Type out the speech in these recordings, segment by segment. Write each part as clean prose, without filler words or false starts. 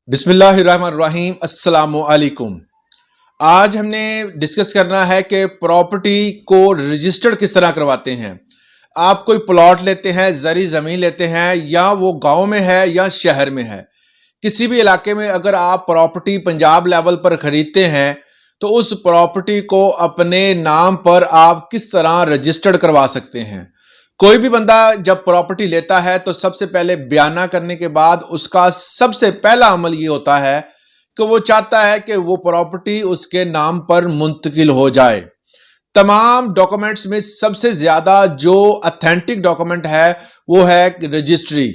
बिस्मिल्लाहिर्रहमानिर्रहीम अस्सलामु अलैकुम। आज हमने डिस्कस करना है कि प्रॉपर्टी को रजिस्टर्ड किस तरह करवाते हैं। आप कोई प्लॉट लेते हैं, ज़री ज़मीन लेते हैं, या वो गांव में है या शहर में है, किसी भी इलाके में अगर आप प्रॉपर्टी पंजाब लेवल पर ख़रीदते हैं तो उस प्रॉपर्टी को अपने नाम पर आप किस तरह रजिस्टर्ड करवा सकते हैं। कोई भी बंदा जब प्रॉपर्टी लेता है तो सबसे पहले बयाना करने के बाद उसका सबसे पहला अमल ये होता है कि वो चाहता है कि वो प्रॉपर्टी उसके नाम पर मुंतकिल हो जाए। तमाम डॉक्यूमेंट्स में सबसे ज्यादा जो अथेंटिक डॉक्यूमेंट है वो है रजिस्ट्री।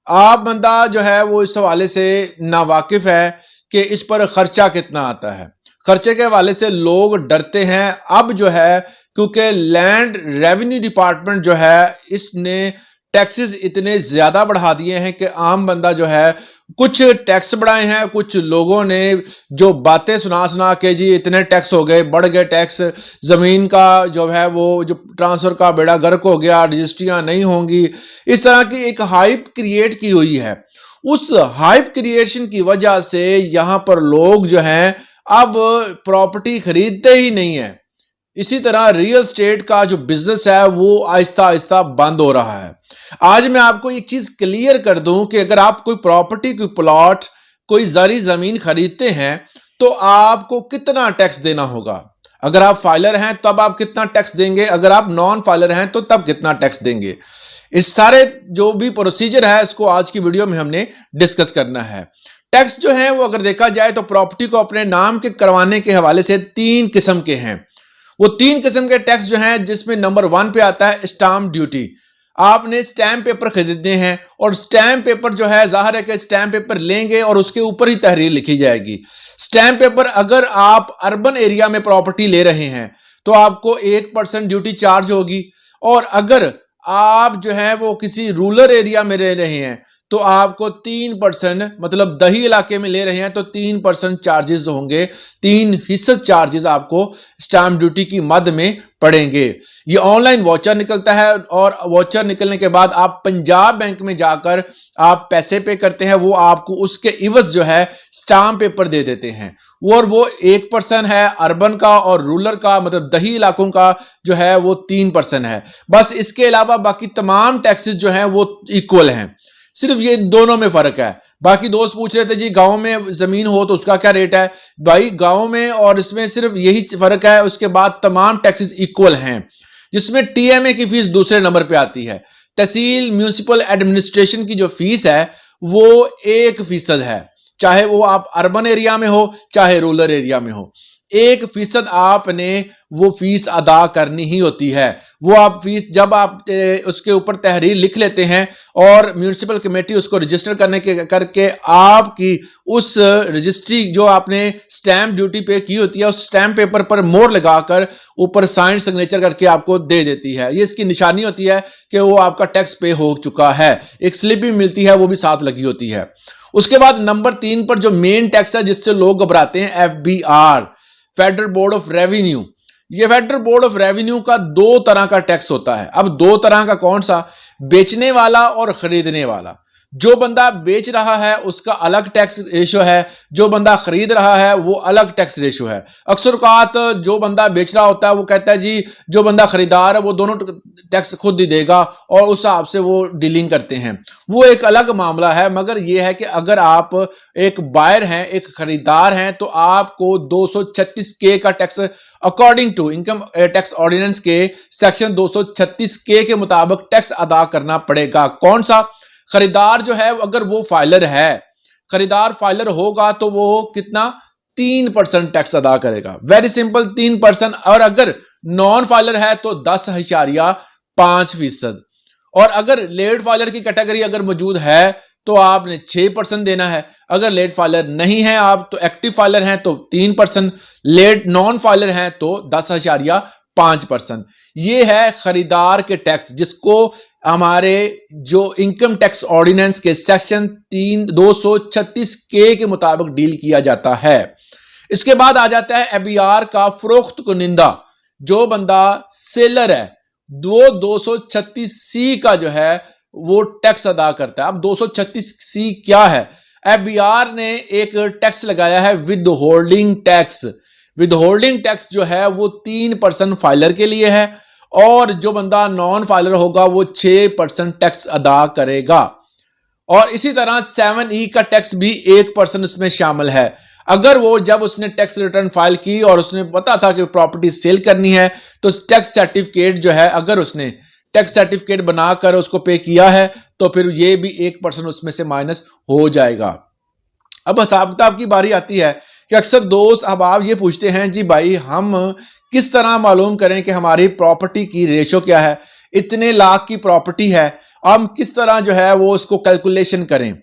आप बंदा जो है वो इस हवाले से नावाकिफ है कि इस पर खर्चा कितना आता है। खर्चे के हवाले से लोग डरते हैं अब जो है, क्योंकि लैंड रेवेन्यू डिपार्टमेंट जो है इसने टैक्सेस इतने ज्यादा बढ़ा दिए हैं कि आम बंदा जो है, कुछ टैक्स बढ़ाए हैं, कुछ लोगों ने जो बातें सुना सुना के जी इतने टैक्स हो गए, बढ़ गए टैक्स, जमीन का जो है वो जो ट्रांसफर का बेड़ा गर्क हो गया, रजिस्ट्रियां नहीं होंगी, इस तरह की एक हाइप क्रिएट की हुई है। उस हाइप क्रिएशन की वजह से यहां पर लोग जो हैं अब प्रॉपर्टी खरीदते ही नहीं है। इसी तरह रियल स्टेट का जो बिजनेस है वो आहिस्ता आहिस्ता बंद हो रहा है। आज मैं आपको एक चीज क्लियर कर दूं कि अगर आप कोई प्रॉपर्टी, कोई प्लॉट, कोई ज़री जमीन खरीदते हैं तो आपको कितना टैक्स देना होगा। अगर आप फाइलर हैं तब आप कितना टैक्स देंगे, अगर आप नॉन फाइलर हैं तो तब कितना टैक्स देंगे। इस सारे जो भी प्रोसीजर है इसको आज की वीडियो में हमने डिस्कस करना है। टैक्स जो है वो अगर देखा जाए तो प्रॉपर्टी को अपने नाम के करवाने के हवाले से तीन किस्म के हैं। वो तीन किस्म के टैक्स जो हैं, जिसमें नंबर 1 पे आता है स्टाम्प ड्यूटी। आपने स्टैम्प पेपर खरीदने हैं और स्टैम्प पेपर जो है, जाहिर है कि स्टैम्प पेपर लेंगे और उसके ऊपर ही तहरीर लिखी जाएगी। स्टैम्प पेपर अगर आप अर्बन एरिया में प्रॉपर्टी ले रहे हैं तो आपको 1% ड्यूटी चार्ज होगी, और अगर आप जो है वो किसी रूरल एरिया में रह रहे हैं तो आपको 3%, मतलब दही इलाके में ले रहे हैं तो 3% चार्जेस होंगे, 3% चार्जेस आपको स्टैम्प ड्यूटी की मद में पड़ेंगे। ये ऑनलाइन वॉचर निकलता है और वॉचर निकलने के बाद आप पंजाब बैंक में जाकर आप पैसे पे करते हैं, वो आपको उसके इवज जो है स्टाम्प पेपर दे देते हैं। और वो 1% है अर्बन का, और रूरल का मतलब दही इलाकों का जो है वो 3% है। बस इसके अलावा बाकी तमाम टैक्सेस जो हैं वो इक्वल हैं, सिर्फ ये दोनों में फर्क है। बाकी दोस्त पूछ रहे थे जी गांव में जमीन हो तो उसका क्या रेट है। भाई गांव में और इसमें सिर्फ यही फर्क है, उसके बाद तमाम टैक्सेस इक्वल हैं, जिसमें टीएमए की फीस दूसरे नंबर पे आती है। तहसील म्यूनिसिपल एडमिनिस्ट्रेशन की जो फीस है वो 1% है, चाहे वो आप अर्बन एरिया में हो चाहे रूरल एरिया में हो। 1% आपने वो फीस अदा करनी ही होती है। वो आप फीस जब आप उसके ऊपर तहरीर लिख लेते हैं और म्यूनिसिपल कमेटी उसको रजिस्टर करके आपकी उस रजिस्ट्री जो आपने स्टैम्प ड्यूटी पे की होती है उस स्टैम्प पेपर पर मोहर लगाकर ऊपर साइन सिग्नेचर करके आपको दे देती है। ये इसकी निशानी होती है कि वो आपका टैक्स पे हो चुका है। एक स्लिप भी मिलती है, वो भी साथ लगी होती है। उसके बाद नंबर 3 पर जो मेन टैक्स है जिससे लोग घबराते हैं, FBR, federal board of revenue. ये फेडरल बोर्ड ऑफ रेवेन्यू का 2 तरह का टैक्स होता है। अब 2 तरह का कौन सा? बेचने वाला और खरीदने वाला। जो बंदा बेच रहा है उसका अलग टैक्स रेशो है, जो बंदा खरीद रहा है वो अलग टैक्स रेशो है। अक्सर औकात जो बंदा बेच रहा होता है वो कहता है जी जो बंदा खरीदार है वो दोनों टैक्स खुद ही देगा, और उस हिसाब से वो डीलिंग करते हैं, वो एक अलग मामला है। मगर ये है कि अगर आप एक बायर हैं, एक खरीदार हैं, तो आपको 236K का tax according to income tax ordinance के सेक्शन 236K के मुताबिक टैक्स अदा करना पड़ेगा। कौन सा? खरीदार जो है अगर वो फाइलर है, खरीदार फाइलर होगा तो वो कितना? 3% टैक्स अदा करेगा। Very simple, 3%। और अगर नॉन फाइलर है तो 10.5%। और अगर लेट फाइलर की कैटेगरी अगर मौजूद है तो आपने 6% देना है। अगर लेट फाइलर नहीं है आप, तो एक्टिव फाइलर हैं तो 3%, लेट नॉन फाइलर हैं तो 10.5%। ये है खरीदार के टैक्स, जिसको हमारे जो इनकम टैक्स ऑर्डिनेंस के सेक्शन 236K के मुताबिक डील किया जाता है। इसके बाद आ जाता है FBR का फरोख्त कुनिंदा। जो बंदा सेलर है वो 236C का जो है वो टैक्स अदा करता है। अब 236C क्या है? एफबीआर ने एक टैक्स लगाया है with holding tax. With holding tax जो है वो 3% फाइलर के लिए है और जो बंदा नॉन फाइलर होगा वो 6% टैक्स अदा करेगा। और इसी तरह 7E का टैक्स भी 1% उसमें शामिल है। अगर वो जब उसने टैक्स रिटर्न फाइल की और उसने पता था कि प्रॉपर्टी सेल करनी है तो टैक्स सर्टिफिकेट जो है, अगर उसने टैक्स सर्टिफिकेट बनाकर उसको पे किया है तो फिर ये भी 1% उसमें से माइनस हो जाएगा। अब हिसाब किताब की बारी आती है कि अक्सर दोस्त अहबाब ये पूछते हैं जी भाई हम किस तरह मालूम करें कि हमारी प्रॉपर्टी की रेशो क्या है, इतने लाख की प्रॉपर्टी है, हम किस तरह जो है वो उसको कैलकुलेशन करें।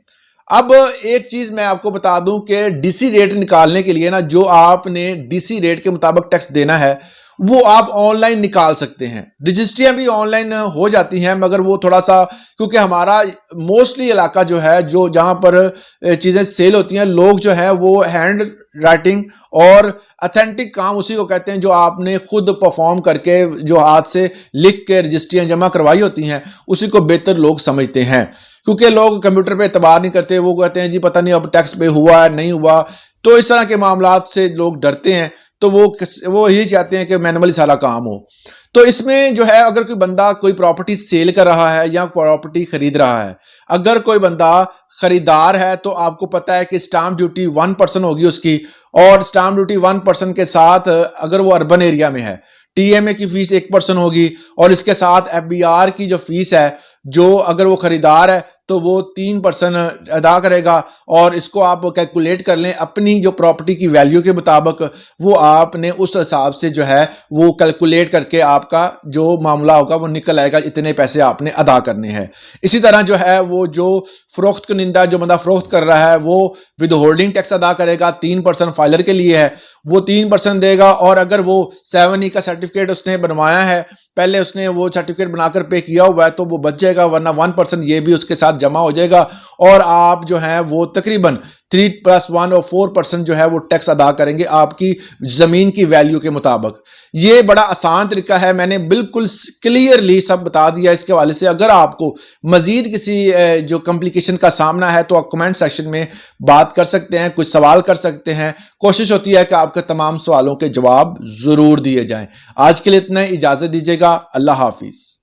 अब एक चीज मैं आपको बता दूं कि डीसी रेट निकालने के लिए ना, जो आपने डीसी रेट के मुताबिक टैक्स देना है वो आप ऑनलाइन निकाल सकते हैं। रजिस्ट्रियां भी ऑनलाइन हो जाती हैं, मगर वो थोड़ा सा, क्योंकि हमारा मोस्टली इलाका जो है जो जहां पर चीजें सेल होती हैं, लोग जो है वो हैंड राइटिंग और अथेंटिक काम उसी को कहते हैं जो आपने खुद परफॉर्म करके जो हाथ से लिख के रजिस्ट्रियां जमा करवाई होती हैं, उसी को बेहतर लोग समझते हैं। क्योंकि लोग कंप्यूटर पे एतबार नहीं करते, वो कहते हैं जी पता नहीं अब टैक्स पे हुआ है नहीं हुआ, तो इस तरह के मामलात से लोग डरते हैं, तो वो यही चाहते हैं कि मैनुअली सारा काम हो। तो इसमें जो है अगर कोई बंदा कोई प्रॉपर्टी सेल कर रहा है या प्रॉपर्टी खरीद रहा है, अगर कोई बंदा खरीदार है तो आपको पता है कि स्टाम्प ड्यूटी 1% होगी उसकी, और स्टाम्प ड्यूटी 1% के साथ अगर वो अर्बन एरिया में है टीएमए की फीस 1% होगी, और इसके साथ एफबीआर की जो फीस है, जो अगर वो खरीदार है तो वो 3% अदा करेगा। और इसको आप कैलकुलेट कर लें अपनी जो प्रॉपर्टी की वैल्यू के मुताबिक, वो आपने उस हिसाब से जो है वो कैलकुलेट करके आपका जो मामला होगा वो निकल आएगा, इतने पैसे आपने अदा करने हैं। इसी तरह जो है वो जो फरोख्त कुनिंदा जो बंदा फरोख्त कर रहा है वो विद होल्डिंग टैक्स अदा करेगा, 3% फाइलर के लिए है, वो 3% देगा। और अगर वो 7E का सर्टिफिकेट उसने बनवाया है, पहले उसने वो सर्टिफिकेट बनाकर पे किया हुआ है, तो वो बच जाएगा, वरना 1% ये भी उसके साथ जमा हो जाएगा और आप जो है वो तकरीबन 3+1 और 4% जो है वो टैक्स अदा करेंगे आपकी जमीन की वैल्यू के मुताबिक। ये बड़ा आसान तरीका है, मैंने बिल्कुल क्लियरली सब बता दिया इसके हवाले से। अगर आपको मजीद किसी जो कॉम्प्लिकेशन का सामना है तो आप कमेंट सेक्शन में बात कर सकते हैं, कुछ सवाल कर सकते हैं। कोशिश होती है कि आपके तमाम सवालों के जवाब जरूर दिए जाएं। आज के लिए इतना, इजाजत दीजिएगा। अल्लाह हाफिज।